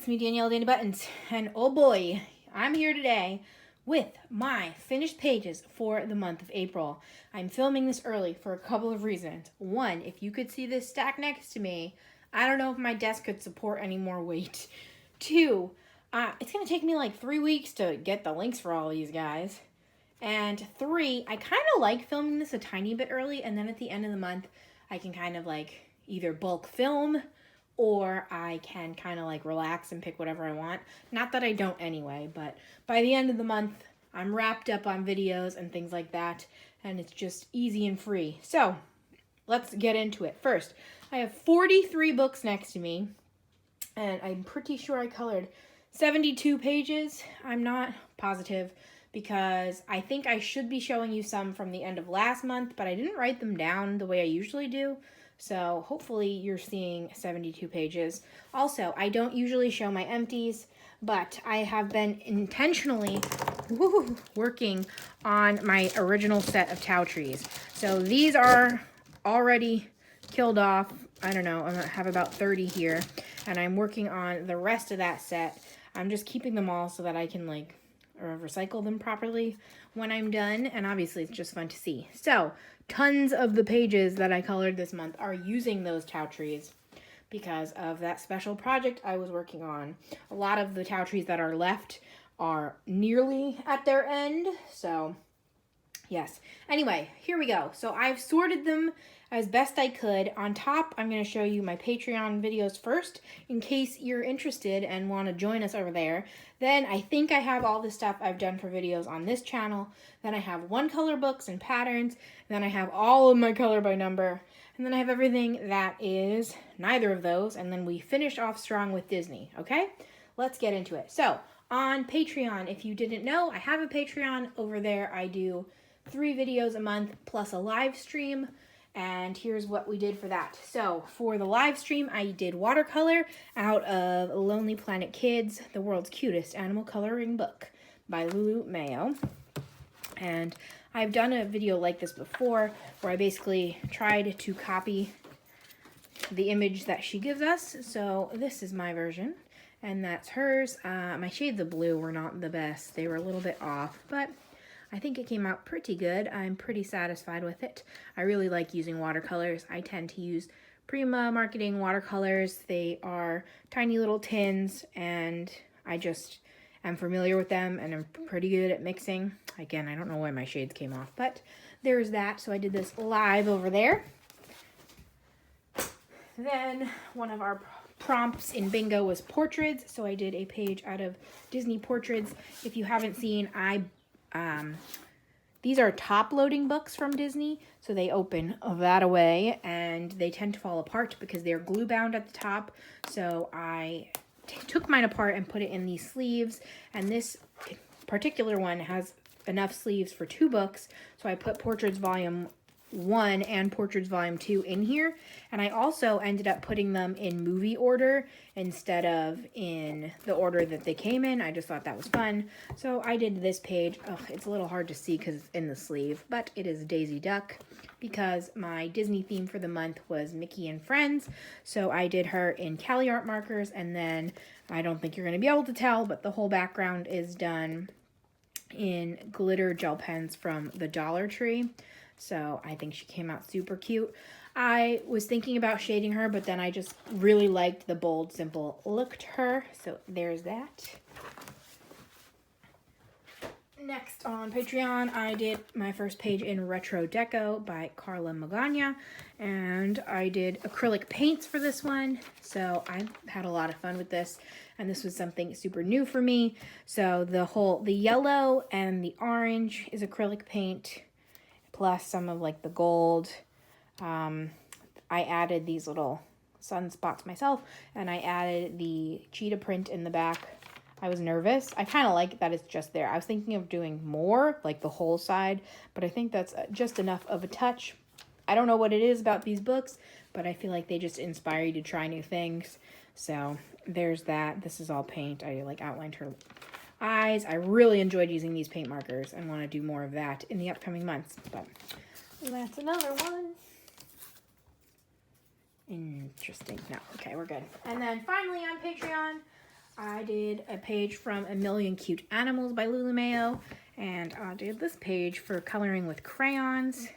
it's me, Danielle Danibuttons, and oh boy, I'm here today with my finished pages for the month of April. I'm filming this early for a couple of reasons. One, if you could see this stack next to me, I don't know if my desk could support any more weight. Two, it's going to take me like 3 weeks to get the links for all these guys. And three, I kind of like filming this a tiny bit early, and then at the end of the month, I can kind of like either bulk film or I can kind of like relax and pick whatever I want. Not that I don't anyway, but by the end of the month, I'm wrapped up on videos and things like that, and it's just easy and free. So let's get into it. First, I have 43 books next to me, and I'm pretty sure I colored 72 pages. I'm not positive because I think I should be showing you some from the end of last month, but I didn't write them down the way I usually do. So hopefully you're seeing 72 pages. Also, I don't usually show my empties, but I have been intentionally working on my original set of Tau trees. So these are already killed off. I don't know, I have about 30 here, and I'm working on the rest of that set. I'm just keeping them all so that I can like recycle them properly when I'm done, and obviously it's just fun to see. So tons of the pages that I colored this month are using those Tau trees because of that special project I was working on. A lot of the Tau trees that are left are nearly at their end, so yes. Anyway, here we go. So I've sorted them as best I could. On top, I'm going to show you my Patreon videos first, in case you're interested and want to join us over there. Then I think I have all the stuff I've done for videos on this channel. Then I have one color books and patterns. Then I have all of my color by number. And then I have everything that is neither of those. And then we finish off strong with Disney, okay? Let's get into it. So, on Patreon, if you didn't know, I have a Patreon over there. I do 3 videos a month plus a live stream. And here's what we did for that. So for the live stream, I did watercolor out of Lonely Planet Kids, the world's cutest animal coloring book by Lulu Mayo. And I've done a video like this before where I basically tried to copy the image that she gives us. So this is my version and that's hers. My shades of blue were not the best. They were a little bit off, but I think it came out pretty good. I'm pretty satisfied with it. I really like using watercolors. I tend to use Prima Marketing watercolors. They are tiny little tins, and I just am familiar with them, and I'm pretty good at mixing. Again, I don't know why my shades came off, but there's that. So I did this live over there. Then one of our prompts in bingo was portraits, so I did a page out of Disney portraits. If you haven't seen, these are top-loading books from Disney, so they open that away, and they tend to fall apart because they're glue-bound at the top. So I took mine apart and put it in these sleeves, and this particular one has enough sleeves for 2 books, so I put Portraits Volume 1 and Portraits Volume 2 in here, and I also ended up putting them in movie order instead of in the order that they came in. I just thought that was fun, so I did this page. It's a little hard to see because it's in the sleeve, but it is Daisy Duck because my Disney theme for the month was Mickey and Friends, so I did her in Cali Art markers, and then I don't think you're going to be able to tell, but the whole background is done in glitter gel pens from the Dollar Tree. So I think she came out super cute. I was thinking about shading her, but then I just really liked the bold, simple look to her. So there's that. Next on Patreon, I did my first page in Retro Deco by Carla Magana, and I did acrylic paints for this one. So I had a lot of fun with this, and this was something super new for me. So the yellow and the orange is acrylic paint, plus some of like the gold. I added these little sunspots myself, and I added the cheetah print in the back. I was nervous. I kind of like that it's just there. I was thinking of doing more, like the whole side, but I think that's just enough of a touch. I don't know what it is about these books, but I feel like they just inspire you to try new things. So there's that. This is all paint. I like outlined her eyes. I really enjoyed using these paint markers and want to do more of that in the upcoming months. But that's another one. Interesting. No, okay, we're good. And then finally on Patreon, I did a page from A Million Cute Animals by Lulu, and I did this page for coloring with crayons.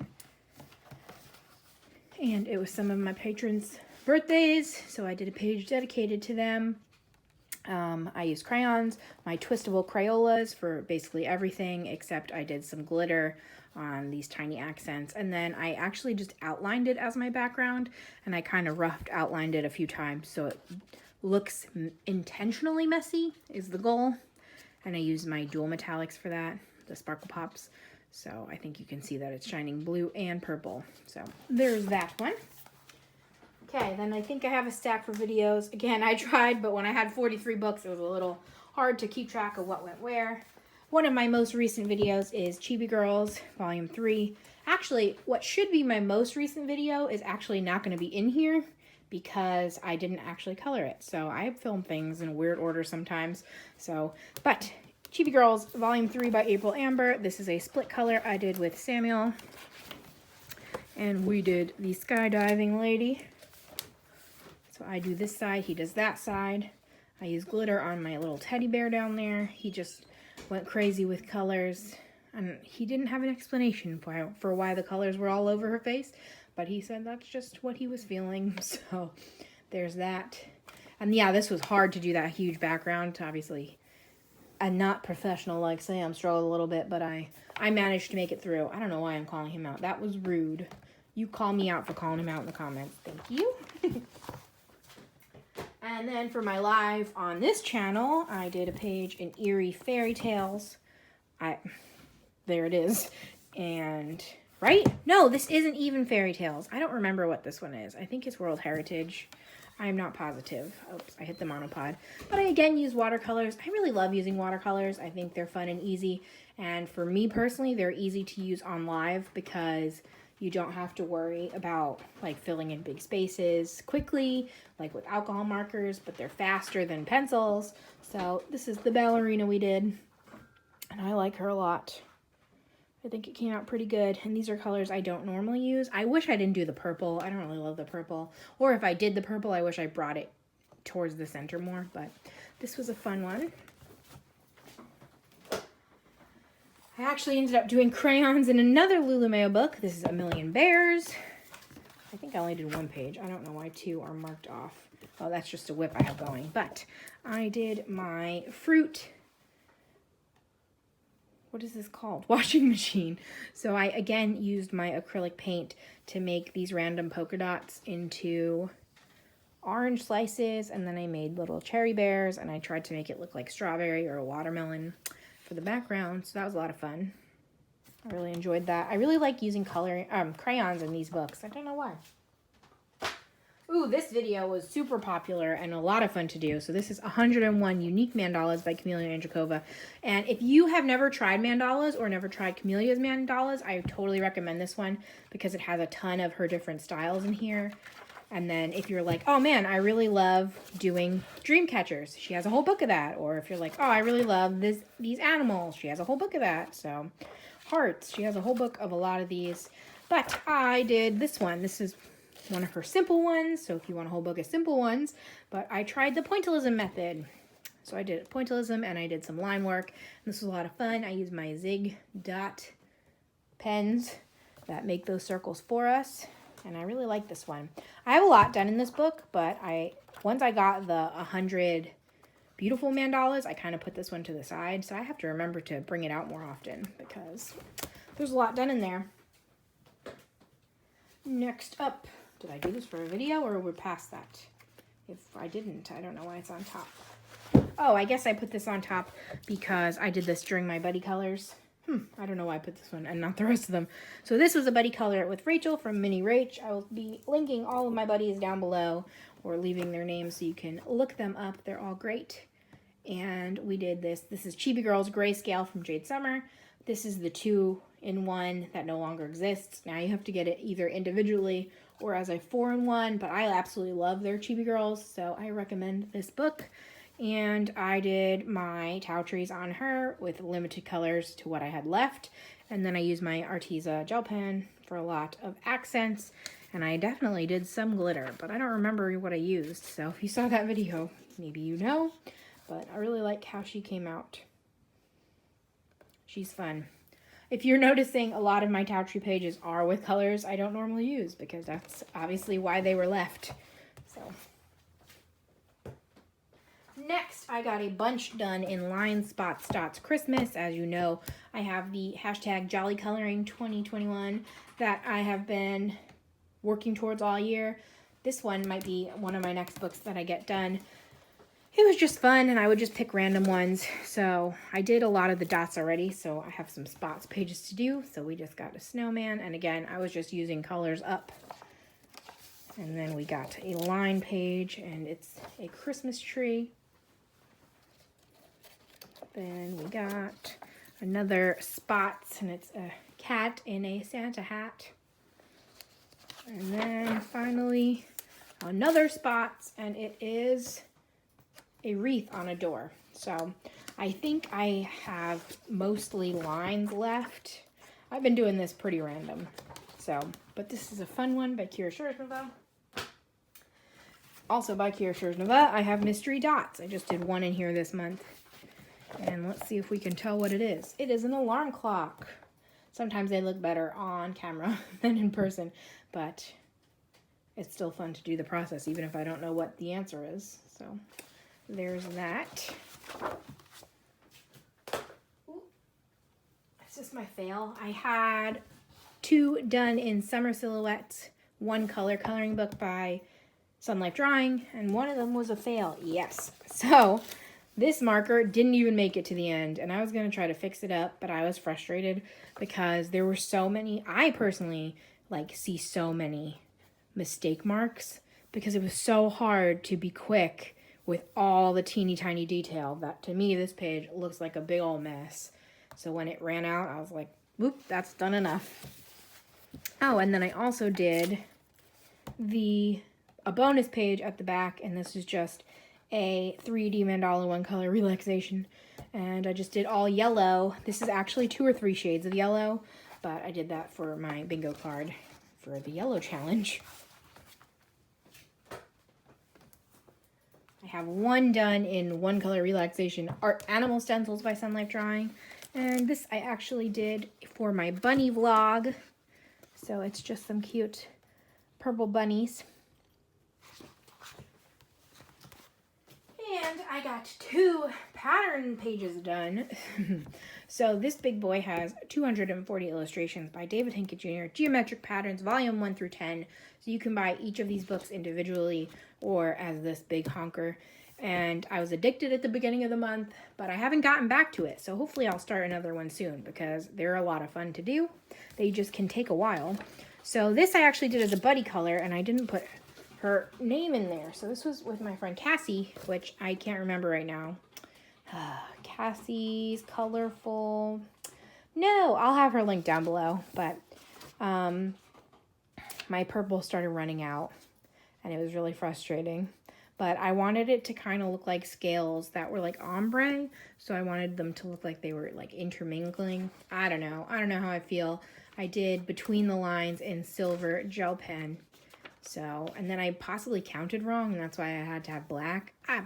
And it was some of my patrons' birthdays, so I did a page dedicated to them. I used crayons, my twistable Crayolas for basically everything, except I did some glitter on these tiny accents. And then I actually just outlined it as my background, and I kind of roughed outlined it a few times so it looks intentionally messy is the goal. And I used my dual metallics for that, the Sparkle Pops. So I think you can see that it's shining blue and purple. So there's that one. Okay, then I think I have a stack for videos. Again, I tried, but when I had 43 books, it was a little hard to keep track of what went where. One of my most recent videos is Chibi Girls, Volume 3. Actually, what should be my most recent video is actually not going to be in here because I didn't actually color it. So I film things in a weird order sometimes. But Chibi Girls, Volume 3 by April Amber. This is a split color I did with Samuel. And we did the skydiving lady. So I do this side, he does that side. I use glitter on my little teddy bear down there. He just went crazy with colors. And he didn't have an explanation for why the colors were all over her face. But he said that's just what he was feeling. So there's that. And yeah, this was hard to do that huge background. Obviously, I'm not professional like Sam, struggled a little bit. But I managed to make it through. I don't know why I'm calling him out. That was rude. You call me out for calling him out in the comments. Thank you. And then for my live on this channel, I did a page in Eerie Fairy Tales. There it is. And, right? No, this isn't even Fairy Tales. I don't remember what this one is. I think it's World Heritage. I'm not positive. Oops, I hit the monopod. But I again use watercolors. I really love using watercolors. I think they're fun and easy. And for me personally, they're easy to use on live because you don't have to worry about like filling in big spaces quickly, like with alcohol markers, but they're faster than pencils. So this is the ballerina we did, and I like her a lot. I think it came out pretty good, and these are colors I don't normally use. I wish I didn't do the purple. I don't really love the purple. Or if I did the purple, I wish I brought it towards the center more, but this was a fun one. I actually ended up doing crayons in another Lulu book. This is A Million Bears. I think I only did one page. I don't know why two are marked off. Oh, that's just a whip I have going. But I did my fruit. What is this called? Washing machine. So I, again, used my acrylic paint to make these random polka dots into orange slices. And then I made little cherry bears. And I tried to make it look like strawberry or a watermelon for the background, so that was a lot of fun. I really enjoyed that. I really like using crayons in these books. I don't know why. Ooh, this video was super popular and a lot of fun to do. So this is 101 Unique Mandalas by Camellia Mandala. And if you have never tried mandalas or never tried Camelia's mandalas, I totally recommend this one because it has a ton of her different styles in here. And then if you're like, oh man, I really love doing dream catchers, she has a whole book of that. Or if you're like, oh, I really love these animals, she has a whole book of that. So hearts, she has a whole book of a lot of these. But I did this one. This is one of her simple ones. So if you want a whole book of simple ones, but I tried the pointillism method. So I did pointillism and I did some line work. And this was a lot of fun. I used my Zig dot pens that make those circles for us. And I really like this one. I have a lot done in this book, but once I got the 100 beautiful mandalas, I kind of put this one to the side. So I have to remember to bring it out more often because there's a lot done in there. Next up, did I do this for a video or we're past that? If I didn't, I don't know why it's on top. Oh, I guess I put this on top because I did this during my buddy colors. I don't know why I put this one and not the rest of them. So this was a buddy color with Rachel from Minnie Rach. I will be linking all of my buddies down below or leaving their names so you can look them up. They're all great. And we did this. This is Chibi Girls Grayscale from Jade Summer. This is the 2-in-1 that no longer exists. Now you have to get it either individually or as a 4-in-1, but I absolutely love their Chibi Girls, so I recommend this book. And I did my Tau trees on her with limited colors to what I had left. And then I used my Arteza gel pen for a lot of accents. And I definitely did some glitter, but I don't remember what I used. So if you saw that video, maybe you know. but I really like how she came out. She's fun. If you're noticing, a lot of my Towtree pages are with colors I don't normally use because that's obviously why they were left. So next, I got a bunch done in Line Spots Dots Christmas. As you know, I have the hashtag Jolly Coloring 2021 that I have been working towards all year. This one might be one of my next books that I get done. It was just fun, and I would just pick random ones. So I did a lot of the dots already, so I have some spots pages to do. So we just got a snowman, and again, I was just using colors up. And then we got a line page, and it's a Christmas tree. Then we got another spots, and it's a cat in a Santa hat. And then finally another spots, and it is a wreath on a door. So I think I have mostly lines left. I've been doing this pretty random. So, but this is a fun one by Kira Schursnova. Also by Kira Schursnova, I have mystery dots. I just did one in here this month. And let's see if we can tell what it is. It is an alarm clock. Sometimes they look better on camera than in person, but it's still fun to do the process, even if I don't know what the answer is. So there's that. Ooh. It's just my fail. I had 2 done in summer silhouettes, 1 coloring book by Sun Life Drawing, and one of them was a fail. Yes. So this marker didn't even make it to the end, and I was going to try to fix it up, but I was frustrated because there were so many. I personally see so many mistake marks because it was so hard to be quick with all the teeny tiny detail that to me this page looks like a big old mess. So when it ran out, I was like, whoop, that's done enough. Oh, and then I also did a bonus page at the back, and this is just a 3D mandala 1-color relaxation, and I just did all yellow. This is actually 2 or 3 shades of yellow, but I did that for my bingo card for the yellow challenge. I have 1 done in 1-color relaxation art animal stencils by Sun Life Drawing, and this I actually did for my bunny vlog. So it's just some cute purple bunnies. And I got 2 pattern pages done. So this big boy has 240 illustrations by David Hinkett Jr., Geometric Patterns, Volume 1 through 10. So you can buy each of these books individually or as this big honker. And I was addicted at the beginning of the month, but I haven't gotten back to it. So hopefully I'll start another one soon because they're a lot of fun to do. They just can take a while. So this I actually did as a buddy color, and I didn't put her name in there. So this was with my friend Cassie, which I can't remember right now. Cassie's colorful. No, I'll have her link down below. But my purple started running out, and it was really frustrating. But I wanted it to kind of look like scales that were like ombre. So I wanted them to look like they were like intermingling. I don't know how I feel. I did Between the Lines in silver gel pen. So, and then I possibly counted wrong, and that's why I had to have black. I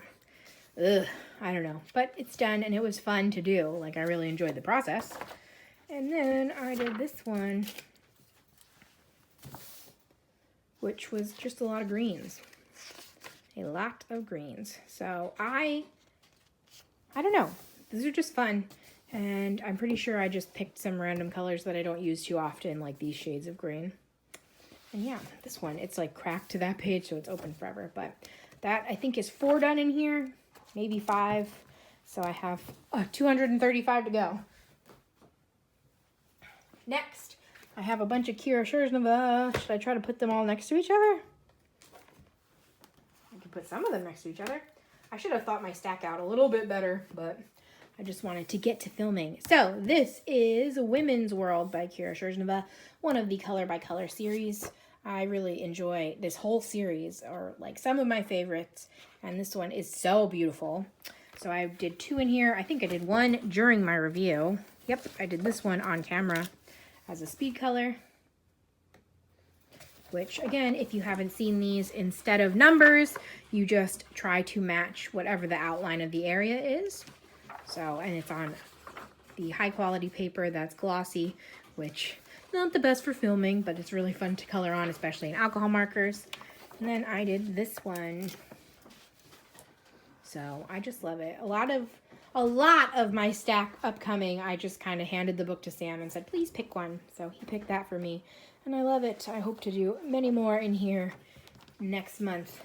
don't know. But it's done, and it was fun to do. Like, I really enjoyed the process. And then I did this one, which was just a lot of greens. A lot of greens. So I don't know. These are just fun. And I'm pretty sure I just picked some random colors that I don't use too often, like these shades of green. And yeah, this one, it's like cracked to that page, so it's open forever. But that, I think, is 4 done in here, maybe 5. So I have 235 to go. Next, I have a bunch of Kira Schursnova. Should I try to put them all next to each other? I could put some of them next to each other. I should have thought my stack out a little bit better, but I just wanted to get to filming. So this is Women's World by Kira Schursnova, one of the Color by Color series. I really enjoy this whole series, or like some of my favorites, and this one is so beautiful. So I did 2 in here. I think I did 1 during my review. Yep, I did this one on camera as a speed color. which again, if you haven't seen these, instead of numbers, you just try to match whatever the outline of the area is. So, and it's on the high quality paper that's glossy, which not the best for filming, but it's really fun to color on, especially in alcohol markers. And then I did this one. So I just love it. A lot of my stack upcoming, I just kind of handed the book to Sam and said, please pick one. So he picked that for me. And I love it. I hope to do many more in here next month.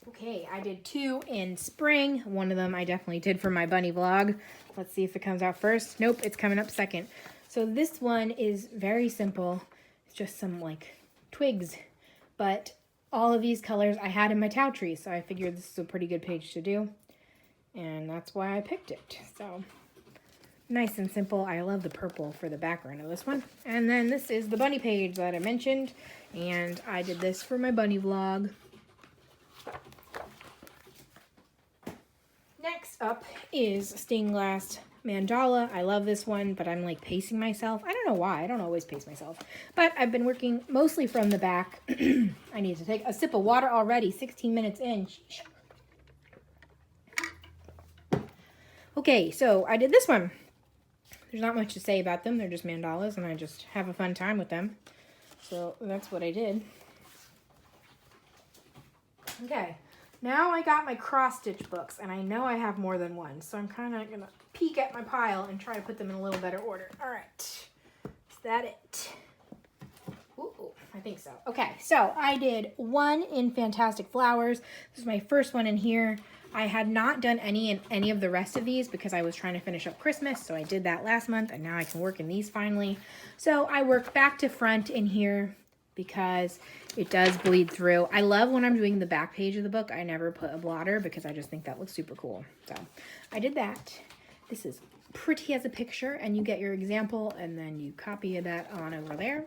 Okay, I did 2 in spring. One of them I definitely did for my bunny vlog. Let's see if it comes out first. Nope, it's coming up second. So this one is very simple. It's just some like twigs. But all of these colors I had in my Tao tree, so I figured this is a pretty good page to do. And that's why I picked it. So nice and simple. I love the purple for the background of this one. And then this is the bunny page that I mentioned. And I did this for my bunny vlog. Next up is Stained Glass Mandala. I love this one, but I'm like pacing myself. I don't know why. I don't always pace myself. But I've been working mostly from the back. I need to take a sip of water already. 16 minutes in. Okay, so I did this one. There's not much to say about them. They're just mandalas, and I just have a fun time with them. So that's what I did. Okay. Now I got my cross-stitch books, and I know I have more than one, so I'm kind of going to peek at my pile and try to put them in a little better order. All right. Is that it? Ooh, I think so. Okay, so I did 1 in Fantastic Flowers. This is my first one in here. I had not done any in any of the rest of these because I was trying to finish up Christmas, so I did that last month, and now I can work in these finally. So I worked back to front in here because it does bleed through. I love when I'm doing the back page of the book, I never put a blotter because I just think that looks super cool. So I did that. This is pretty as a picture, and you get your example, and then you copy that on over there.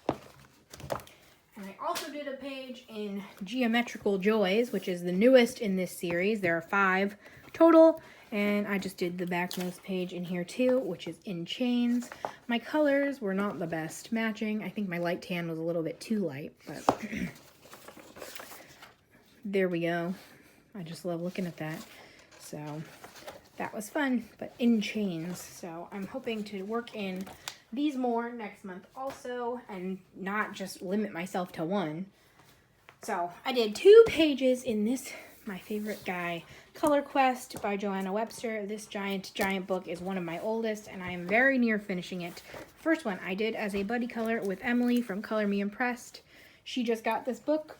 And I also did a page in Geometrical Joys, which is the newest in this series. There are 5 total. And I just did the backmost page in here too, which is in chains. My colors were not the best matching. I think my light tan was a little bit too light, but there we go. I just love looking at that. So that was fun, but in chains. So I'm hoping to work in these more next month also, and not just limit myself to 1. So I did 2 pages in this, my favorite guy, Color Quest by Joanna Webster. This giant book is one of my oldest, and I am very near finishing it. First one I did as a buddy color with Emily from Color Me Impressed. She just got this book,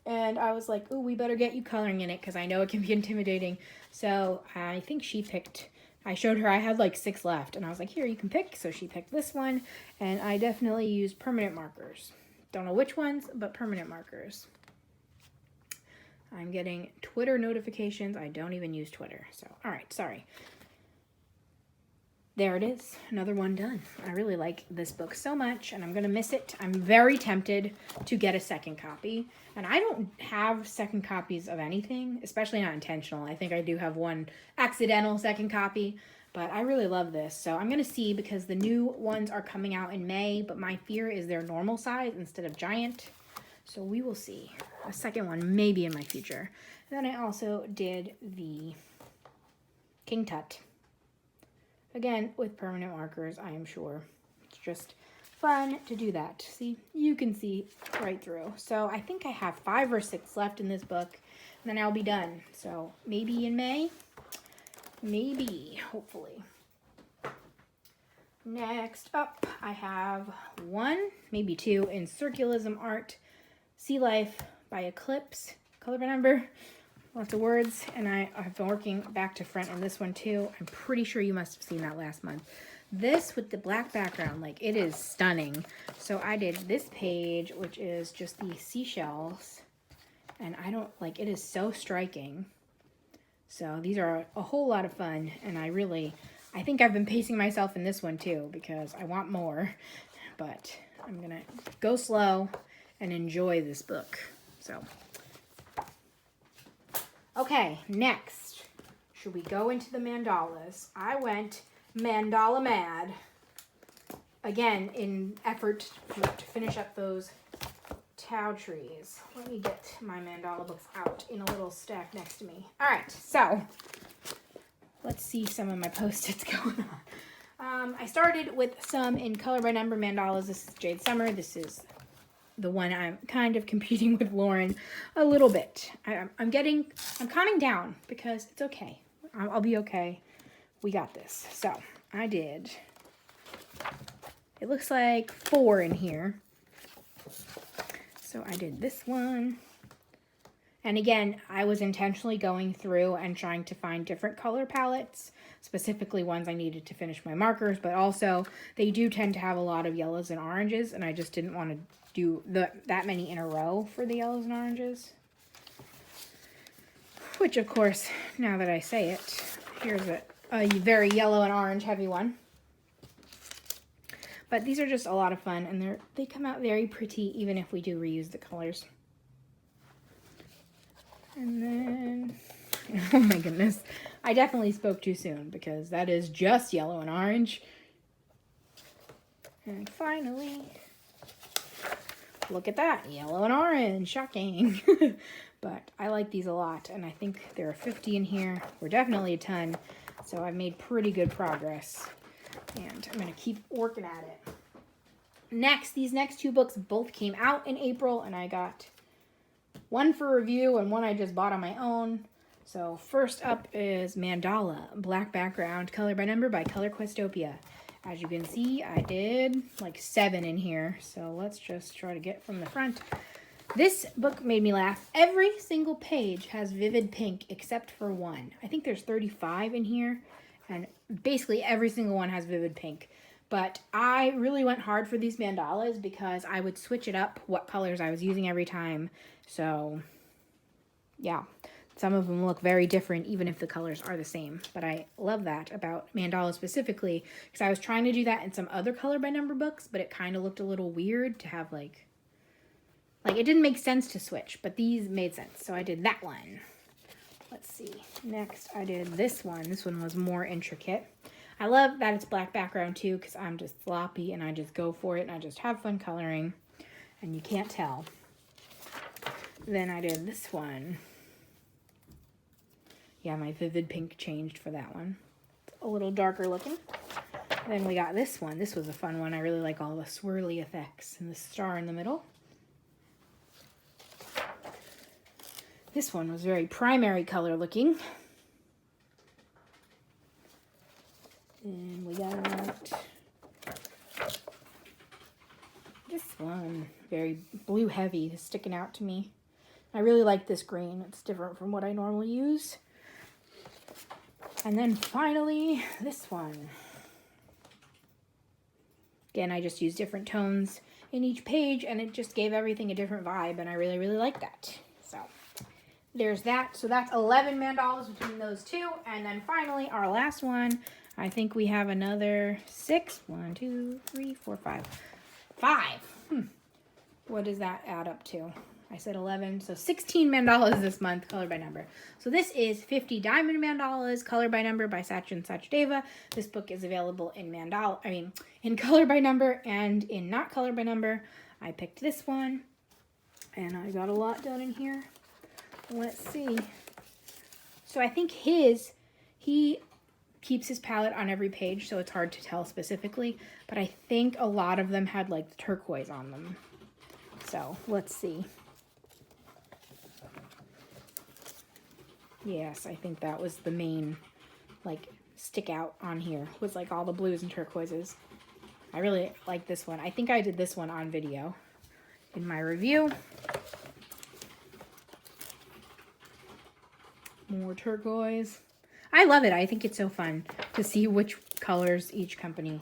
and I was like, ooh, we better get you coloring in it because I know it can be intimidating. So I think she picked, I showed her I had like 6 left, and I was like, here, you can pick. So she picked this one, and I definitely used permanent markers. Don't know which ones, but permanent markers. I'm getting Twitter notifications. I don't even use Twitter. So, all right, sorry. There it is. Another one done. I really like this book so much, and I'm going to miss it. I'm very tempted to get a second copy. And I don't have second copies of anything, especially not intentional. I think I do have one accidental second copy, but I really love this. So I'm going to see, because the new ones are coming out in May, but my fear is they're normal size instead of giant. So we will see. A second one maybe in my future. And then I also did the King Tut. Again, with permanent markers, I am sure. It's just fun to do that. See, you can see right through. So I think I have 5 or 6 left in this book, and then I'll be done. So maybe in May, maybe, hopefully. Next up, I have 1, maybe 2 in Circulism Art. Sea Life by Eclipse, color by number, lots of words, and I've been working back to front on this one too. I'm pretty sure you must have seen that last month. This with the black background, like, it is stunning. So I did this page, which is just the seashells, and I don't, like, it is so striking. So these are a whole lot of fun, and I think I've been pacing myself in this one too, because I want more, but I'm gonna go slow and enjoy this book. So, okay, next, should we go into the mandalas? I went mandala mad, again, in effort to finish up those Tau trees. Let me get my mandala books out in a little stack next to me. All right, so let's see some of my Post-its going on. I started with some in color by number mandalas. This is Jade Summer. This is the one I'm kind of competing with Lauren a little bit. I'm calming down because it's okay. I'll be okay. We got this. So I did, it looks like 4 in here. So I did this one. And again, I was intentionally going through and trying to find different color palettes, specifically ones I needed to finish my markers, but also they do tend to have a lot of yellows and oranges, and I just didn't want to do that many in a row for the yellows and oranges. Which, of course, now that I say it, here's a very yellow and orange heavy one. But these are just a lot of fun, and they come out very pretty even if we do reuse the colors. And then, oh my goodness, I definitely spoke too soon because that is just yellow and orange. And finally, look at that, yellow and orange, shocking. But I like these a lot, and I think there are 50 in here. We're definitely a ton, so I've made pretty good progress. And I'm going to keep working at it. Next, these next 2 books both came out in April, and I got one for review and one I just bought on my own. So first up is Mandala, black background, color by number by Color Questopia. As you can see, I did like 7 in here. So let's just try to get from the front. This book made me laugh. Every single page has vivid pink except for one. I think there's 35 in here. And basically every single one has vivid pink. But I really went hard for these mandalas because I would switch it up what colors I was using every time. So, yeah, some of them look very different even if the colors are the same. But I love that about mandalas specifically because I was trying to do that in some other color by number books, but it kind of looked a little weird to have like it didn't make sense to switch, but these made sense. So I did that one. Let's see. Next, I did this one. This one was more intricate. I love that it's black background too because I'm just sloppy and I just go for it and I just have fun coloring and you can't tell. Then I did this one. Yeah, my vivid pink changed for that one. It's a little darker looking. Then we got this one. This was a fun one. I really like all the swirly effects and the star in the middle. This one was very primary color looking. And we got this one, very blue heavy, is sticking out to me. I really like this green. It's different from what I normally use. And then finally, this one. Again, I just used different tones in each page, and it just gave everything a different vibe, and I really, really like that. So there's that. So that's 11 mandalas between those 2. And then finally, our last one. I think we have another 6. 1, 2, 3, 4, 5. 5. What does that add up to? I said 11. So 16 mandalas this month, color by number. So this is 50 Diamond Mandalas, color by number by Sachin Sachdeva. This book is available in in color by number and in not color by number. I picked this one, and I got a lot done in here. Let's see. So I think he keeps his palette on every page, so it's hard to tell specifically, but I think a lot of them had like turquoise on them. So let's see. Yes, I think that was the main like stick out on here, was like all the blues and turquoises. I really like this one. I think I did this one on video in my review. More turquoise. I love it. I think it's so fun to see which colors each company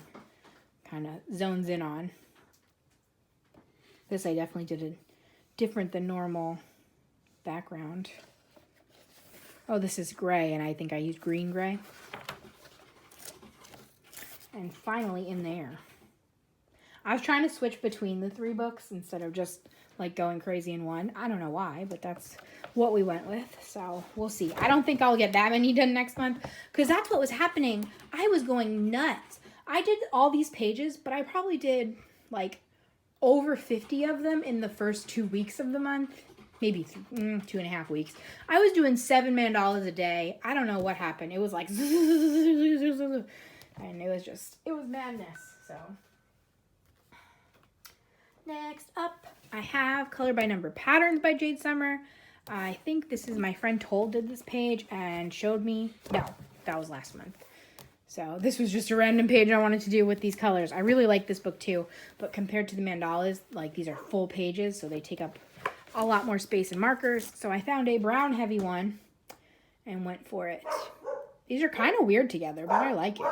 kind of zones in on. This I definitely did a different than normal background. Oh, this is gray, and I think I used green gray. And finally in there, I was trying to switch between the 3 books instead of just like going crazy in one. I don't know why, but that's what we went with. So we'll see. I don't think I'll get that many done next month because that's what was happening. I was going nuts. I did all these pages, but I probably did like over 50 of them in the first 2 weeks of the month. Maybe 2.5 weeks. I was doing 7 mandalas a day. I don't know what happened. It was like, and it was madness. So next up, I have Color by Number Patterns by Jade Summer. I think this is my friend Toll did this page and showed me. No, that was last month. So this was just a random page I wanted to do with these colors. I really like this book too, but compared to the mandalas, like these are full pages, so they take up a lot more space and markers. So I found a brown heavy one and went for it. These are kind of weird together, but I like it.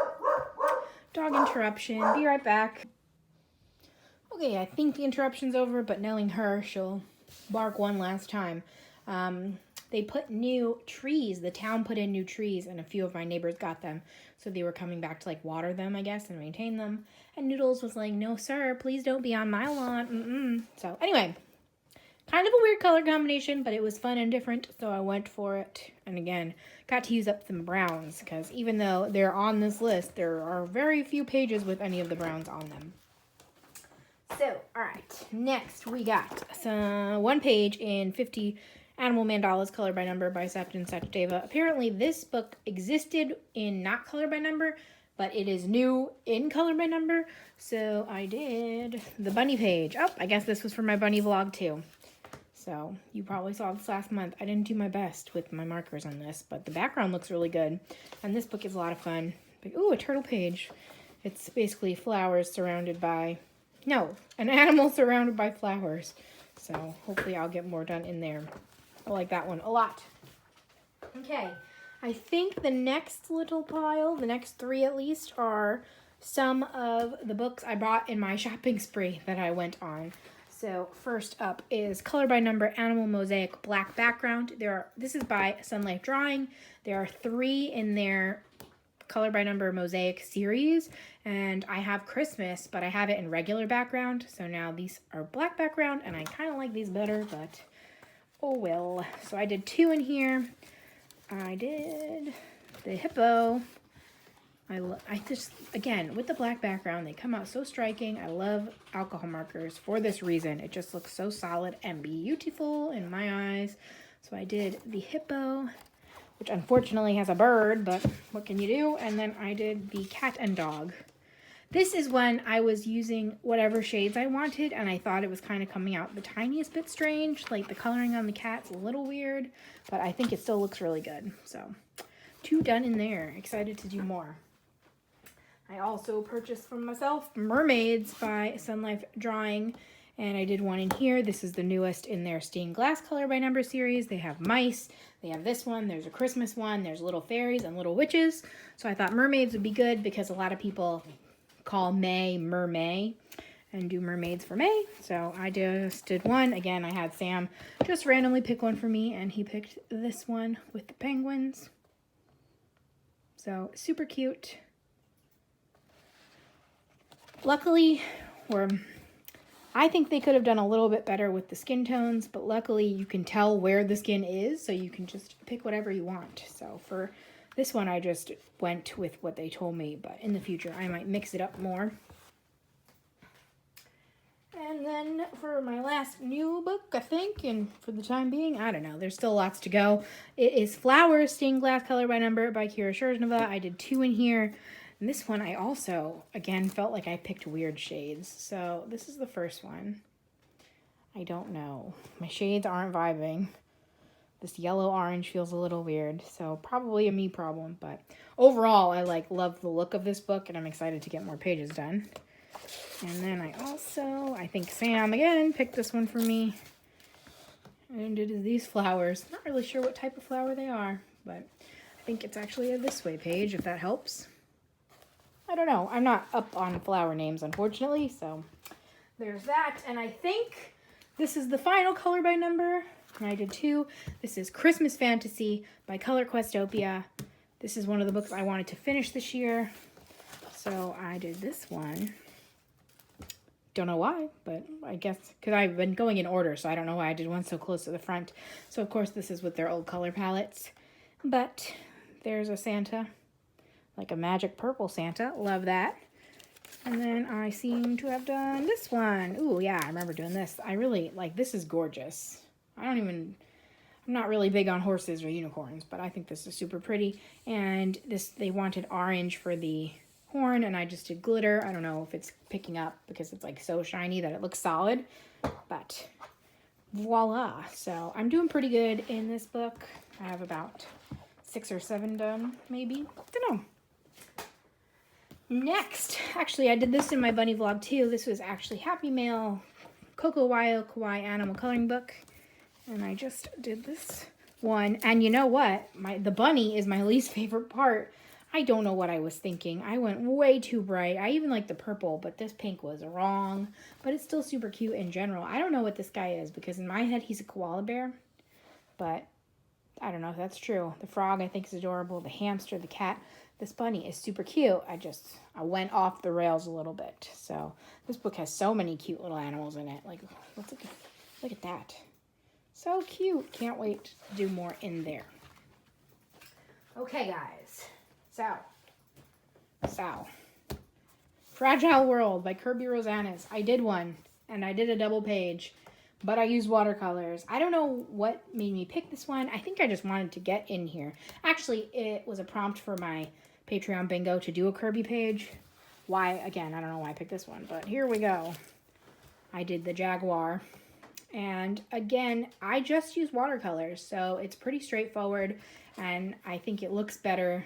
Dog interruption. Be right back. Okay, I think the interruption's over, but knowing her, she'll bark one last time. They put new trees. The town put in new trees, and a few of my neighbors got them. So they were coming back to like water them, I guess, and maintain them. And Noodles was like, "No, sir, please don't be on my lawn." So anyway, kind of a weird color combination, but it was fun and different, so I went for it. And again, got to use up some browns, because even though they're on this list, there are very few pages with any of the browns on them. So, alright, next we got one page in 50 Animal Mandalas, Color by Number by Septon Sachdeva. Apparently this book existed in not Color by Number, but it is new in Color by Number, so I did the bunny page. Oh, I guess this was for my bunny vlog too. So, you probably saw this last month. I didn't do my best with my markers on this, but the background looks really good. And this book is a lot of fun. But, ooh, a turtle page. It's basically flowers surrounded by... No, an animal surrounded by flowers. So, hopefully I'll get more done in there. I like that one a lot. Okay, I think the next little pile, the next 3 at least, are some of the books I bought in my shopping spree that I went on. So first up is Color by Number Animal Mosaic Black Background. This is by Sun Life Drawing. There are 3 in their Color by Number Mosaic series, and I have Christmas, but I have it in regular background. So now these are black background, and I kind of like these better, but oh well. So I did 2 in here. I did the hippo. I just, again, with the black background, they come out so striking. I love alcohol markers for this reason. It just looks so solid and beautiful in my eyes. So I did the hippo, which unfortunately has a bird, but what can you do? And then I did the cat and dog. This is when I was using whatever shades I wanted, and I thought it was kind of coming out the tiniest bit strange. Like the coloring on the cat's a little weird, but I think it still looks really good. So 2 done in there. Excited to do more. I also purchased for myself Mermaids by Sun Life Drawing, and I did one in here. This is the newest in their stained glass Color by Number series. They have mice, they have this one, there's a Christmas one, there's little fairies and little witches. So I thought mermaids would be good because a lot of people call May Mermay and do mermaids for May. So I just did one. Again, I had Sam just randomly pick one for me, and he picked this one with the penguins. So super cute. Luckily, I think they could have done a little bit better with the skin tones, but luckily you can tell where the skin is, so you can just pick whatever you want. So for this one, I just went with what they told me, but in the future, I might mix it up more. And then for my last new book, I think, and for the time being, I don't know, there's still lots to go. It is Flowers, Stained Glass Color by Number by Kira Sherzhneva. I did 2 in here. And this one I also, again, felt like I picked weird shades. So this is the first one. I don't know. My shades aren't vibing. This yellow-orange feels a little weird. So probably a me problem. But overall, I love the look of this book, and I'm excited to get more pages done. And then I think Sam, again, picked this one for me. And it is these flowers. Not really sure what type of flower they are, but I think it's actually a this way page, if that helps. I don't know. I'm not up on flower names, unfortunately, so there's that. And I think this is the final Color by Number, and I did 2. This is Christmas Fantasy by Color Questopia. This is one of the books I wanted to finish this year, so I did this one. Don't know why, but I guess because I've been going in order, so I don't know why I did one so close to the front. So, of course, this is with their old color palettes, but there's a Santa. Like a magic purple Santa. Love that. And then I seem to have done this one. Ooh, yeah, I remember doing this. I really, like, this is gorgeous. I'm not really big on horses or unicorns, but I think this is super pretty. And this, they wanted orange for the horn, and I just did glitter. I don't know if it's picking up because it's like so shiny that it looks solid, but voila. So I'm doing pretty good in this book. I have about 6 or 7 done, maybe. Don't know. Next, actually, I did this in my bunny vlog too. This was actually Happy Mail Coco Wild Kawaii Animal Coloring Book. And I just did this one. And you know what? The bunny is my least favorite part. I don't know what I was thinking. I went way too bright. I even like the purple, but this pink was wrong. But it's still super cute in general. I don't know what this guy is because in my head he's a koala bear. But I don't know if that's true. The frog I think is adorable. The hamster, the cat. This bunny is super cute. I went off the rails a little bit. So this book has so many cute little animals in it. Like, look at that. So cute. Can't wait to do more in there. Okay, guys. So. Fragile World by Kirby Rosanes. I did one, and I did a double page, but I used watercolors. I don't know what made me pick this one. I think I just wanted to get in here. Actually, it was a prompt for my Patreon bingo to do a Kirby page. Why, again, I don't know why I picked this one, but here we go. I did the Jaguar. And again, I just use watercolors, so it's pretty straightforward, and I think it looks better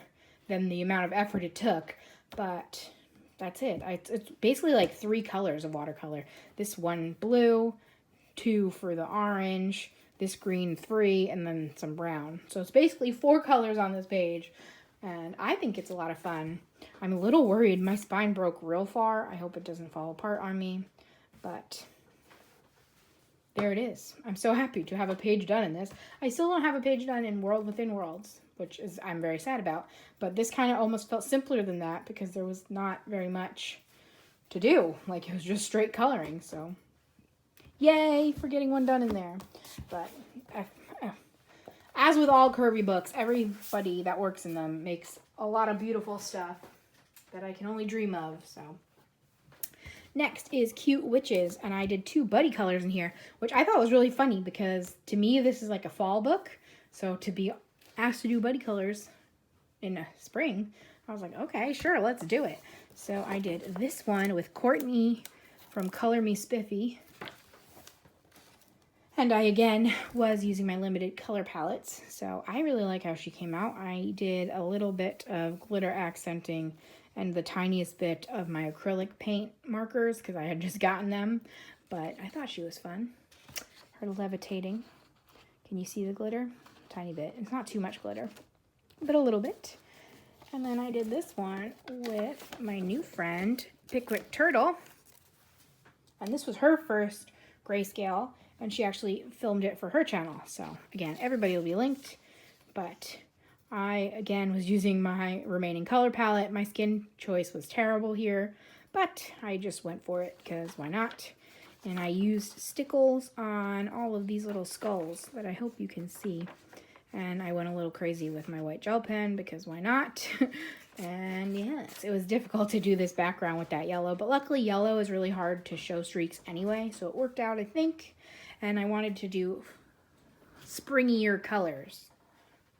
than the amount of effort it took, but that's it. It's basically like 3 colors of watercolor. This one blue, 2 for the orange, this green 3, and then some brown. So it's basically 4 colors on this page, and I think it's a lot of fun. I'm a little worried. My spine broke real far. I hope it doesn't fall apart on me, but there it is. I'm so happy to have a page done in this. I still don't have a page done in World Within Worlds, which is I'm very sad about. But this kind of almost felt simpler than that because there was not very much to do. Like, it was just straight coloring. So, yay for getting one done in there. But as with all Kirby books, everybody that works in them makes a lot of beautiful stuff that I can only dream of. So. Next is Cute Witches, and I did 2 buddy colors in here, which I thought was really funny because to me this is like a fall book. So to be asked to do buddy colors in spring, I was like, okay, sure, let's do it. So I did this one with Courtney from Color Me Spiffy. And I, again, was using my limited color palettes. So I really like how she came out. I did a little bit of glitter accenting and the tiniest bit of my acrylic paint markers because I had just gotten them. But I thought she was fun. Her levitating. Can you see the glitter? Tiny bit. It's not too much glitter, but a little bit. And then I did this one with my new friend, Pickwick Turtle. And this was her first grayscale, and she actually filmed it for her channel. So, again, everybody will be linked, but I, again, was using my remaining color palette. My skin choice was terrible here, but I just went for it because why not? And I used stickles on all of these little skulls that I hope you can see. And I went a little crazy with my white gel pen because why not? And yes, it was difficult to do this background with that yellow, but luckily yellow is really hard to show streaks anyway, so it worked out, I think. And I wanted to do springier colors,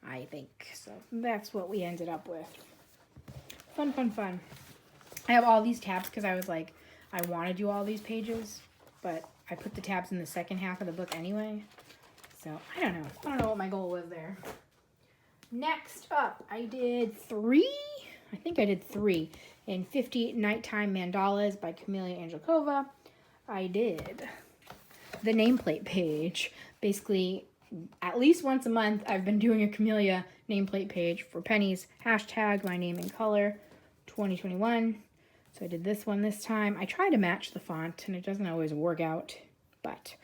I think. So that's what we ended up with. Fun, fun, fun. I have all these tabs because I was like, I want to do all these pages, but I put the tabs in the second half of the book anyway. So I don't know. I don't know what my goal was there. Next up, I did 3. I think I did 3 in 50 Nighttime Mandalas by Camellia Mandala. I did the nameplate page. Basically, at least once a month, I've been doing a Camellia nameplate page for pennies. Hashtag my name in color 2021. So I did this one this time. I try to match the font, and it doesn't always work out, but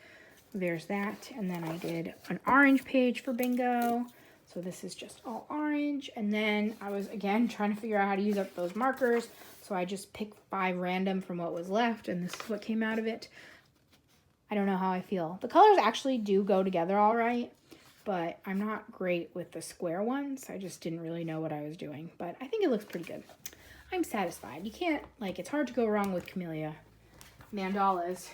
there's that. And then I did an orange page for bingo. So this is just all orange. And then I was, again, trying to figure out how to use up those markers. So I just picked 5 random from what was left, and this is what came out of it. I don't know how I feel. The colors actually do go together all right, but I'm not great with the square ones. I just didn't really know what I was doing, but I think it looks pretty good. I'm satisfied. You can't, like, it's hard to go wrong with Camellia Mandalas.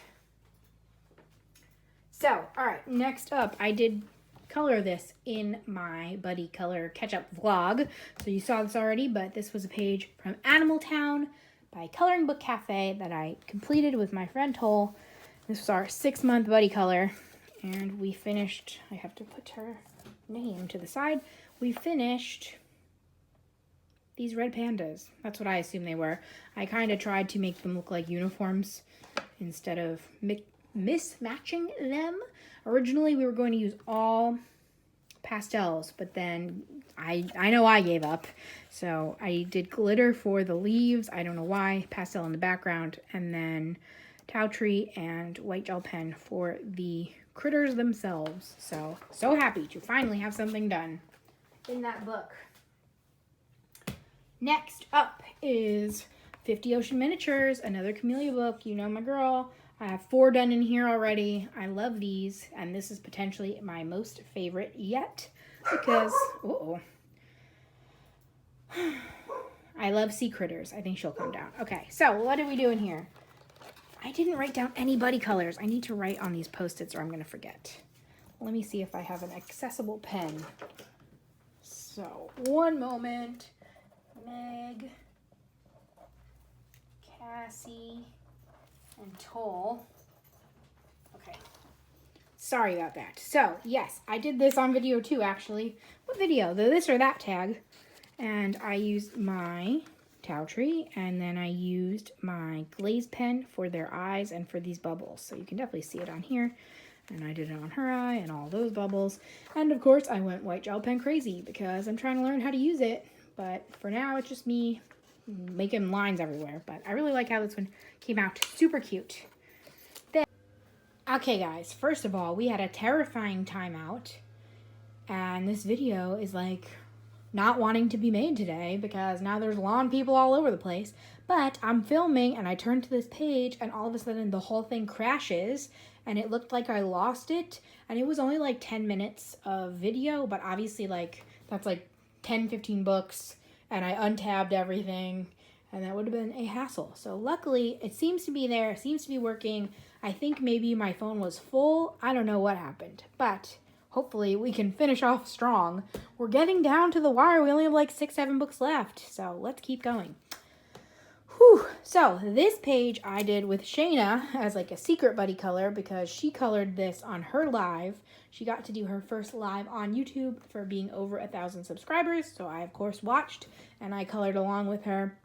So, all right, next up, I did color this in my Buddy Color Catch-Up vlog. So you saw this already, but this was a page from Animal Town by Coloring Book Cafe that I completed with my friend Toll. This was our 6-month Buddy Color, and we finished, I have to put her name to the side, we finished these red pandas. That's what I assume they were. I kind of tried to make them look like uniforms instead of mismatching them. Originally, we were going to use all pastels, but then I know I gave up. So I did glitter for the leaves. I don't know why. Pastel in the background, and then Towtree and white gel pen for the critters themselves. So happy to finally have something done in that book. Next up is 50 Ocean Miniatures, another Camellia book. You know my girl. I have 4 done in here already. I love these, and this is potentially my most favorite yet because, I love sea critters. I think she'll come down. Okay, so what are we doing here? I didn't write down any Buddy colors. I need to write on these Post-its or I'm going to forget. Let me see if I have an accessible pen. So, one moment. Meg, Cassie, and Toll. Okay. Sorry about that. So, yes, I did this on video too, actually. What video? The this or that tag. And I used my Towtree, and then I used my glaze pen for their eyes and for these bubbles. So you can definitely see it on here. And I did it on her eye and all those bubbles. And of course, I went white gel pen crazy because I'm trying to learn how to use it. But for now, it's just me making lines everywhere. But I really like how this one came out. Super cute. Okay, guys. First of all, we had a terrifying timeout. And this video is like not wanting to be made today because now there's lawn people all over the place. But I'm filming and I turn to this page and all of a sudden the whole thing crashes. And it looked like I lost it. And it was only like 10 minutes of video. But obviously like that's like 10, 15 books, and I untabbed everything, and that would have been a hassle. So luckily, it seems to be there, it seems to be working. I think maybe my phone was full. I don't know what happened, but hopefully we can finish off strong. We're getting down to the wire. We only have like 6, 7 books left, so let's keep going. Whew. So this page I did with Shaina as like a secret Buddy color because she colored this on her live. She got to do her first live on YouTube for being over 1,000 subscribers. So I, of course, watched and I colored along with her.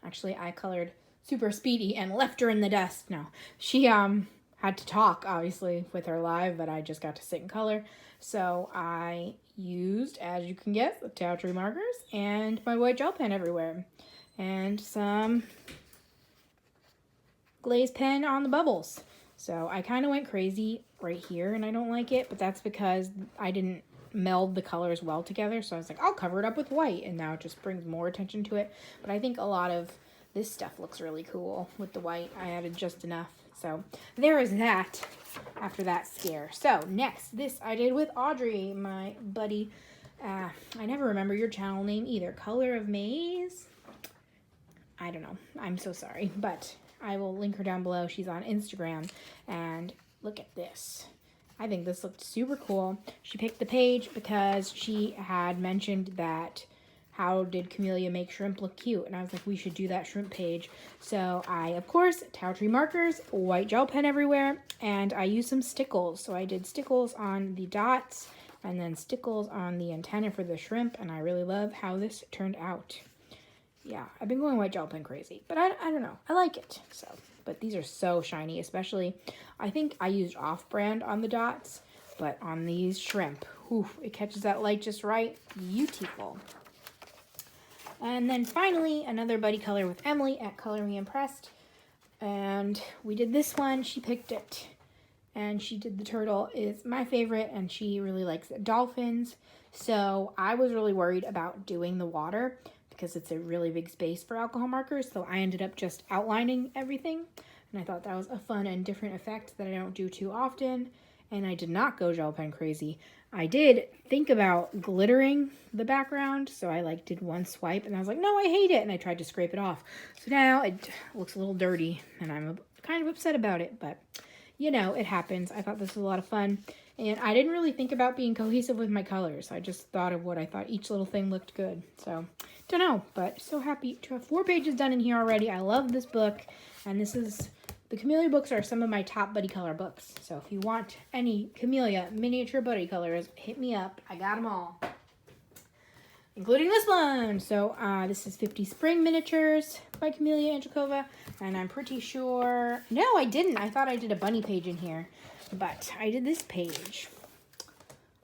Actually, I colored super speedy and left her in the dust. No, she had to talk, obviously, with her live, but I just got to sit and color. So I used, as you can guess, the Towtree markers and my white gel pen everywhere. And some glaze pen on the bubbles. So I kind of went crazy right here, and I don't like it, but that's because I didn't meld the colors well together. So I was like, I'll cover it up with white, and now it just brings more attention to it. But I think a lot of this stuff looks really cool with the white. I added just enough. So there is that after that scare. So next, this I did with Audrey, my buddy. I never remember your channel name either. Colorofmaeyz? I don't know. I'm so sorry, but I will link her down below. She's on Instagram, and look at this. I think this looked super cool. She picked the page because she had mentioned that how did Camellia make shrimp look cute? And I was like, we should do that shrimp page. So I, of course, Towtree markers, white gel pen everywhere, and I used some stickles. So I did stickles on the dots and then stickles on the antenna for the shrimp, and I really love how this turned out. Yeah, I've been going white gel pen crazy, but I don't know. I like it. So, but these are so shiny, especially, I think I used off-brand on the dots, but on these shrimp, whew, it catches that light just right. Beautiful. And then finally, another Buddy color with Emily at Color Me Impressed. And we did this one. She picked it. And she did the turtle. It's my favorite, and she really likes dolphins. So I was really worried about doing the water because it's a really big space for alcohol markers. So I ended up just outlining everything. And I thought that was a fun and different effect that I don't do too often. and I did not go gel pen crazy. I did think about glittering the background, so I like did one swipe, and I was like, no, I hate it, and I tried to scrape it off. So now it looks a little dirty, and I'm kind of upset about it, but you know, it happens. I thought this was a lot of fun, and I didn't really think about being cohesive with my colors. I just thought of what I thought each little thing looked good. So, don't know, but so happy to have 4 pages done in here already. I love this book, and the Camellia books are some of my top buddy color books. So if you want any Camellia miniature buddy colors, hit me up. I got them all, including this one. So this is 50 Spring Miniatures by Camellia Mandala, and I'm pretty sure, no, I didn't. I thought I did a bunny page in here, but I did this page.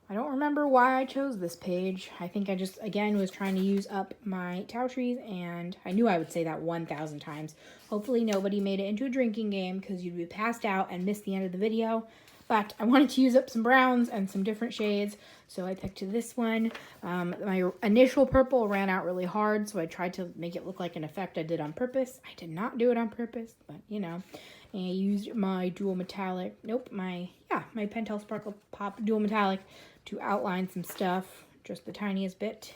I don't remember why I chose this page. I think I just, again, was trying to use up my towel trees, and I knew I would say that 1,000 times. Hopefully nobody made it into a drinking game because you'd be passed out and missed the end of the video. But I wanted to use up some browns and some different shades, so I picked this one. My initial purple ran out really hard, so I tried to make it look like an effect I did on purpose. I did not do it on purpose, but you know. And I used my dual metallic, my Pentel Sparkle Pop dual metallic to outline some stuff, just the tiniest bit.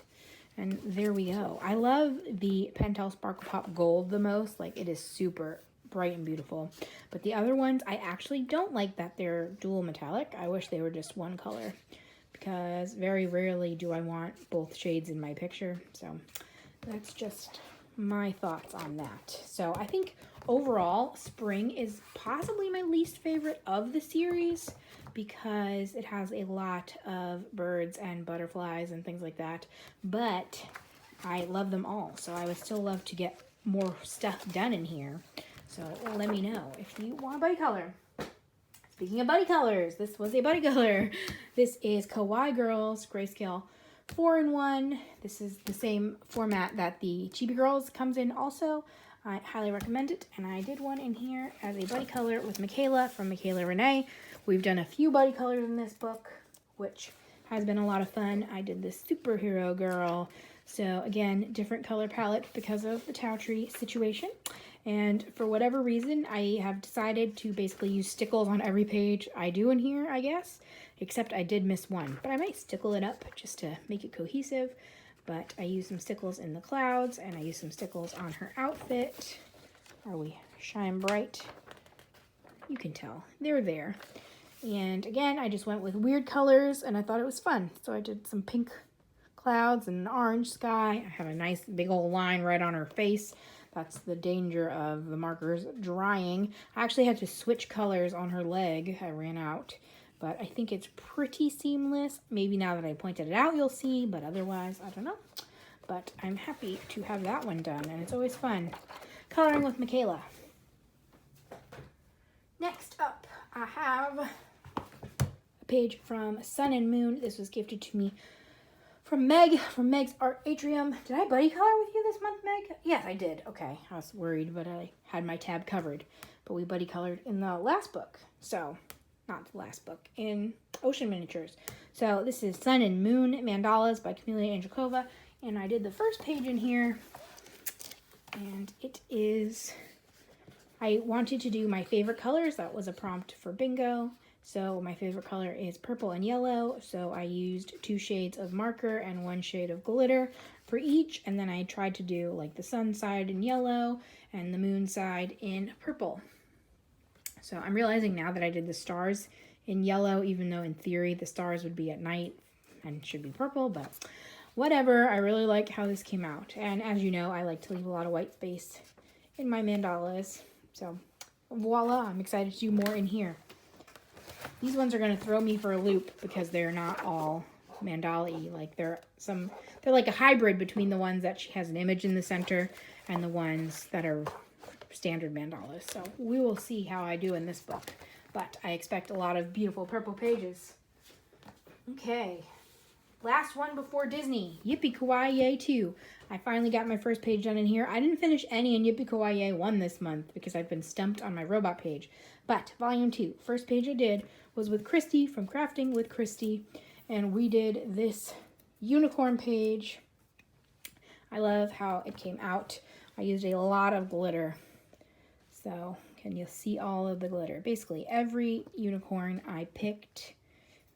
And there we go. I love the Pentel Sparkle Pop Gold the most. Like, it is super bright and beautiful. But the other ones, I actually don't like that they're dual metallic. I wish they were just one color, because very rarely do I want both shades in my picture. So that's just my thoughts on that. So I think overall, Spring is possibly my least favorite of the series, because it has a lot of birds and butterflies and things like that. But I love them all, so I would still love to get more stuff done in here. So let me know if you want a buddy color. Speaking of buddy colors, this was a buddy color. This is Kawaii Girls Grayscale 4-in-1. This is the same format that the Chibi Girls comes in also. I highly recommend it, and I did one in here as a buddy color with Michaela from Michaela Renee. We've done a few buddy colors in this book, which has been a lot of fun. I did this superhero girl. So again, different color palette because of the towel tree situation. And for whatever reason, I have decided to basically use stickles on every page I do in here, I guess. Except I did miss one, but I might stickle it up just to make it cohesive. But I used some stickles in the clouds, and I used some stickles on her outfit. Are we shine bright? You can tell. They're there. And again, I just went with weird colors, and I thought it was fun. So I did some pink clouds and an orange sky. I have a nice big old line right on her face. That's the danger of the markers drying. I actually had to switch colors on her leg. I ran out. But I think it's pretty seamless. Maybe now that I pointed it out, you'll see. But otherwise, I don't know. But I'm happy to have that one done. And it's always fun coloring with Michaela. Next up, I have a page from Sun and Moon. This was gifted to me from Meg, from Meg's Art Atrium. Did I buddy color with you this month, Meg? Yes, I did. Okay, I was worried, but I had my tab covered. But we buddy colored in the last book. So, not the last book, in Ocean Miniatures. So this is Sun and Moon Mandalas by Camellia Mandala. And I did the first page in here. And it is, I wanted to do my favorite colors. That was a prompt for bingo. So my favorite color is purple and yellow. So I used 2 shades of marker and 1 shade of glitter for each. And then I tried to do like the sun side in yellow and the moon side in purple. So I'm realizing now that I did the stars in yellow, even though in theory the stars would be at night and should be purple, but whatever. I really like how this came out. And as you know, I like to leave a lot of white space in my mandalas. So voila, I'm excited to do more in here. These ones are going to throw me for a loop because they're not all mandala-y. Like they're like a hybrid between the ones that she has an image in the center and the ones that are standard mandalas. So we will see how I do in this book. But I expect a lot of beautiful purple pages. Okay. Last one before Disney. Yippee Kawaii Yay 2. I finally got my first page done in here. I didn't finish any in Yippee Kawaii Yay 1 this month because I've been stumped on my robot page. But Volume 2, first page I did was with Christy from Crafting with Christy. And we did this unicorn page. I love how it came out. I used a lot of glitter. So Can you see all of the glitter? Basically, every unicorn I picked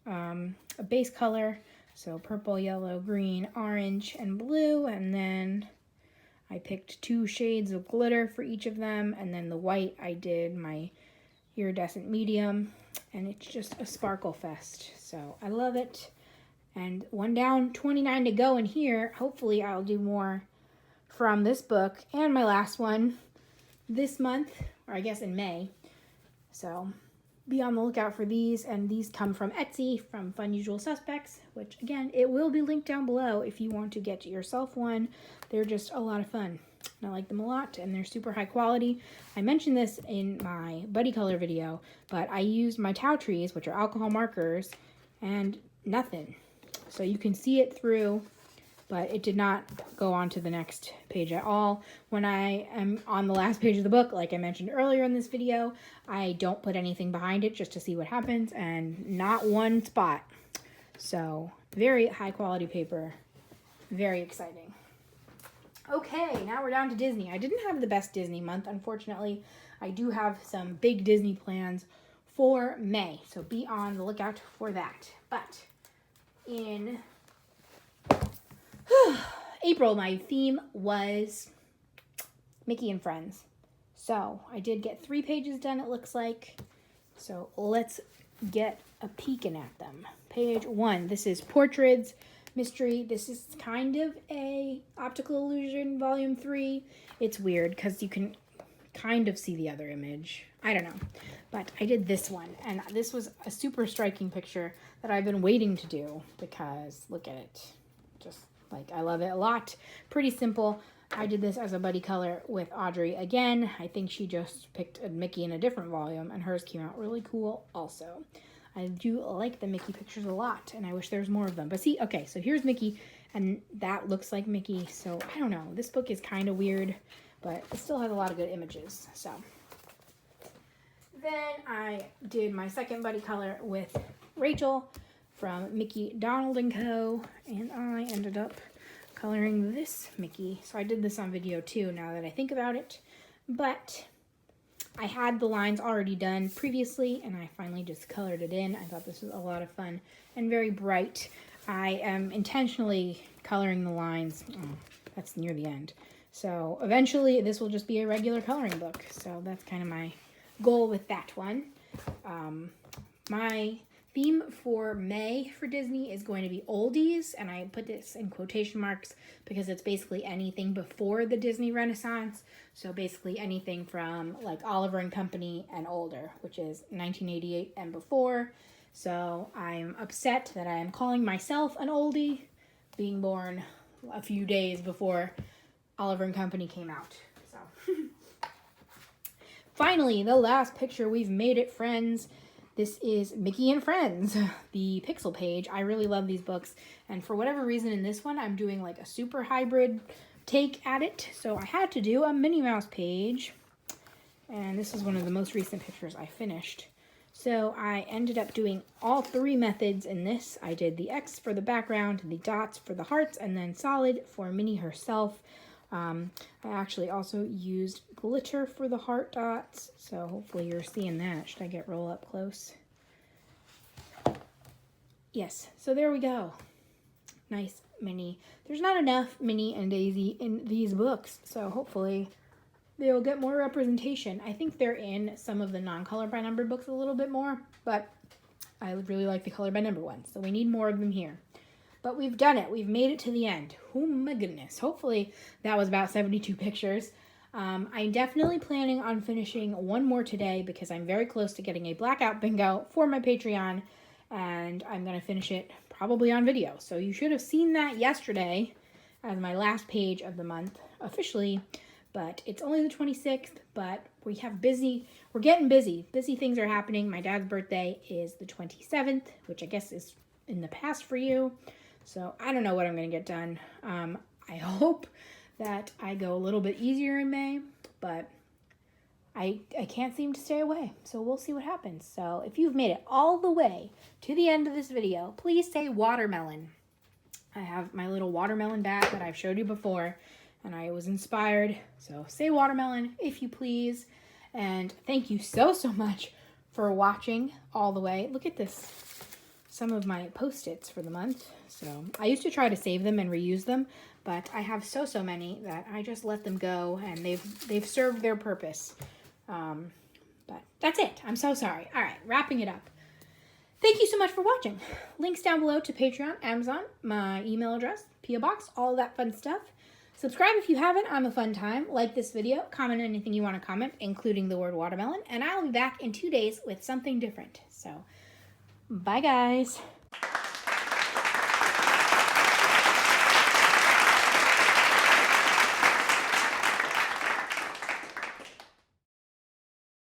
a base color. So purple, yellow, green, orange, and blue. And then I picked 2 shades of glitter for each of them. And then the white, I did my iridescent medium. And it's just a sparkle fest. So I love it. And 1 down, 29 to go in here. Hopefully I'll do more from this book and my last one this month, or I guess in May. So be on the lookout for these. And these come from Etsy, from Fun Usual Suspects, which again, it will be linked down below if you want to get yourself one. They're just a lot of fun. And I like them a lot, and they're super high quality. I mentioned this in my buddy color video, but I used my Tau trees, which are alcohol markers, and nothing. So you can see it through, but it did not go on to the next page at all. When I am on the last page of the book, like I mentioned earlier in this video, I don't put anything behind it just to see what happens, and not one spot. So very high quality paper, very exciting. Okay, now we're down to Disney. I didn't have the best Disney month, unfortunately. I do have some big Disney plans for May, so be on the lookout for that. But in April, my theme was Mickey and Friends. So I did get 3 pages done, it looks like. So let's get a peeking at them. Page 1, this is Portraits Mystery. This is kind of a Optical Illusion Volume 3. It's weird because you can kind of see the other image. I don't know. But I did this one, and this was a super striking picture that I've been waiting to do because look at it. Just like, I love it a lot. Pretty simple. I did this as a buddy color with Audrey again. I think she just picked a Mickey in a different volume, and hers came out really cool also. I do like the Mickey pictures a lot, and I wish there was more of them. But see, okay, so here's Mickey, and that looks like Mickey. So I don't know. This book is kind of weird, but it still has a lot of good images. So then I did my second buddy color with Rachel from Mickey, Donald & Co. And I ended up coloring this Mickey. So I did this on video too, now that I think about it. But I had the lines already done previously, and I finally just colored it in. I thought this was a lot of fun and very bright. I am intentionally coloring the lines. Oh, that's near the end. So eventually this will just be a regular coloring book. So that's kind of my goal with that one. My theme for May for Disney is going to be oldies, and I put this in quotation marks because it's basically anything before the Disney Renaissance. So basically anything from like Oliver and Company and older, which is 1988 and before. So I'm upset that I am calling myself an oldie, being born a few days before Oliver and Company came out. So finally, the last picture, we've made it, friends. This is Mickey and Friends, the pixel page. I really love these books, and for whatever reason in this one, I'm doing like a super hybrid take at it, so I had to do a Minnie Mouse page, and this is one of the most recent pictures I finished. So I ended up doing all 3 methods in this. I did the X for the background, the dots for the hearts, and then solid for Minnie herself. I actually also used glitter for the heart dots, so hopefully you're seeing that. Should I get roll up close? Yes, so there we go. Nice Minnie. There's not enough Minnie and Daisy in these books, so hopefully they'll get more representation. I think they're in some of the non-color by number books a little bit more, but I really like the color by number ones, so we need more of them here. But we've done it. We've made it to the end. Oh my goodness. Hopefully that was about 72 pictures. I'm definitely planning on finishing one more today because I'm very close to getting a blackout bingo for my Patreon, and I'm going to finish it probably on video. So you should have seen that yesterday as my last page of the month officially, but it's only the 26th, but we're getting busy. Busy things are happening. My dad's birthday is the 27th, which I guess is in the past for you. So I don't know what I'm going to get done. I hope that I go a little bit easier in May, but I can't seem to stay away. So we'll see what happens. So if you've made it all the way to the end of this video, please say watermelon. I have my little watermelon bat that I've showed you before, and I was inspired. So say watermelon if you please. And thank you so much for watching all the way. Look at this. Some of my Post-its for the month. So I used to try to save them and reuse them, but I have so many that I just let them go, and they've served their purpose. But that's it. I'm so sorry. All right, wrapping it up. Thank you so much for watching. Links down below to Patreon, Amazon, my email address, P.O Box, all that fun stuff. Subscribe if you haven't. I'm a fun time. Like this video. Comment anything you want to comment, including the word watermelon. And I'll be back in 2 days with something different. So, bye guys.